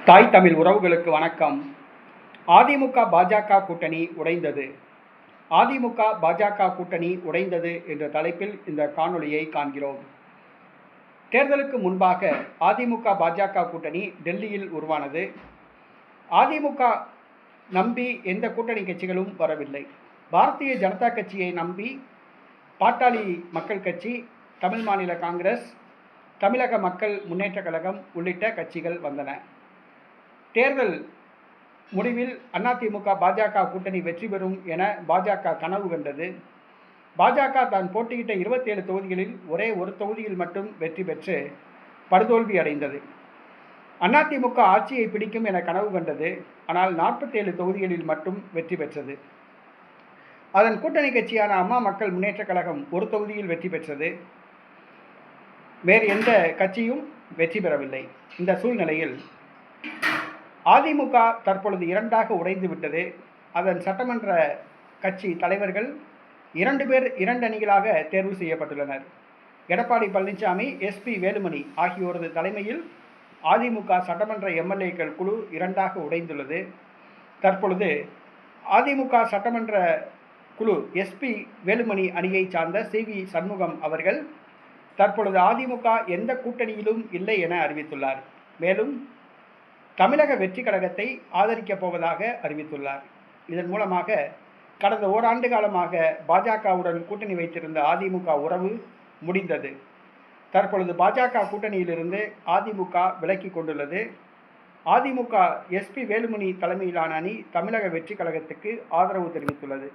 தாய் தமிழ் உறவுகளுக்கு வணக்கம். அதிமுக பாஜக கூட்டணி உடைந்தது. அதிமுக பாஜக கூட்டணி உடைந்தது என்ற தலைப்பில் இந்த காணொளியை காண்கிறோம். தேர்தலுக்கு முன்பாக அதிமுக பாஜக கூட்டணி டெல்லியில் உருவானது. அதிமுக நம்பி எந்த கூட்டணி கட்சிகளும் வரவில்லை. பாரதிய ஜனதா கட்சியை நம்பி பாட்டாளி மக்கள் கட்சி, தமிழ் மாநில காங்கிரஸ், தமிழக மக்கள் முன்னேற்ற கழகம் உள்ளிட்ட கட்சிகள் வந்தன. தேர்தல் முடிவில் அதிமுக பாஜக கூட்டணி வெற்றி பெறும் என பாஜக கனவு கண்டது. பாஜக தான் போட்டியிட்ட 27 தொகுதிகளில் ஒரே ஒரு தொகுதியில் மட்டும் வெற்றி பெற்று படுதோல்வி அடைந்தது. அதிமுக ஆட்சியை பிடிக்கும் என கனவு கண்டது. ஆனால் 47 தொகுதிகளில் மட்டும் வெற்றி பெற்றது. அதன் கூட்டணி கட்சியான அம்மா மக்கள் முன்னேற்ற கழகம் ஒரு தொகுதியில் வெற்றி பெற்றது. வேறு எந்த கட்சியும் வெற்றி பெறவில்லை. இந்த சூழ்நிலையில் அதிமுக தற்பொழுது இரண்டாக உடைந்து விட்டது. அதன் சட்டமன்ற கட்சி தலைவர்கள் 2 பேர் 2 அணிகளாக தேர்வு செய்யப்பட்டுள்ளனர். எடப்பாடி பழனிசாமி, எஸ்பி வேலுமணி ஆகியோரது தலைமையில் அதிமுக சட்டமன்ற எம்எல்ஏக்கள் குழு இரண்டாக உடைந்துள்ளது. தற்பொழுது அதிமுக சட்டமன்ற குழு எஸ்பி வேலுமணி அணியை சார்ந்த CV சண்முகம் அவர்கள் தற்பொழுது அதிமுக எந்த கூட்டணியிலும் இல்லை என அறிவித்துள்ளார். மேலும் தமிழக வெற்றி கழகத்தை ஆதரிக்கப் போவதாக அறிவித்துள்ளார். இதன் மூலமாக கடந்த ஓராண்டு காலமாக பாஜகவுடன் கூட்டணி வைத்திருந்த அதிமுக உறவு முடிந்தது. தற்பொழுது பாஜக கூட்டணியிலிருந்து அதிமுக விலக்கிக் கொண்டுள்ளது. அதிமுக எஸ்பி வேலுமணி தலைமையிலான அணி தமிழக வெற்றி கழகத்துக்கு ஆதரவு தெரிவித்துள்ளது.